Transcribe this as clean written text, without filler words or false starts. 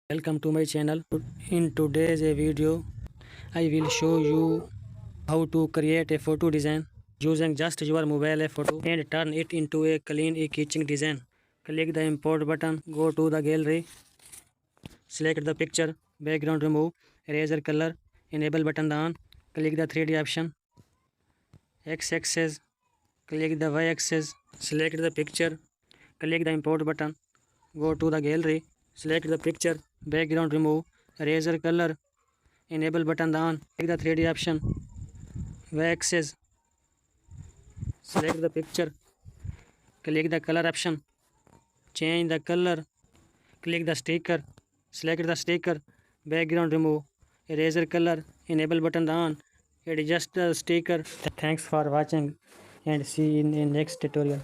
Welcome to my channel. In today's video I will show you how to create a photo design using just your mobile photo and turn it into a clean eye-catching design. Click the import button, go to the gallery, select the picture, background remove, eraser color, enable button on, click the 3D option, x-axis, click the y-axis, select the picture, click the import button, go to the gallery, select the picture, background remove, eraser color, enable button on, click the 3D option, y-axis, select the picture, click the color option, change the color, click the sticker, select the sticker, background remove, eraser color, enable button on, adjust the sticker. Thanks for watching and see you in the next tutorial.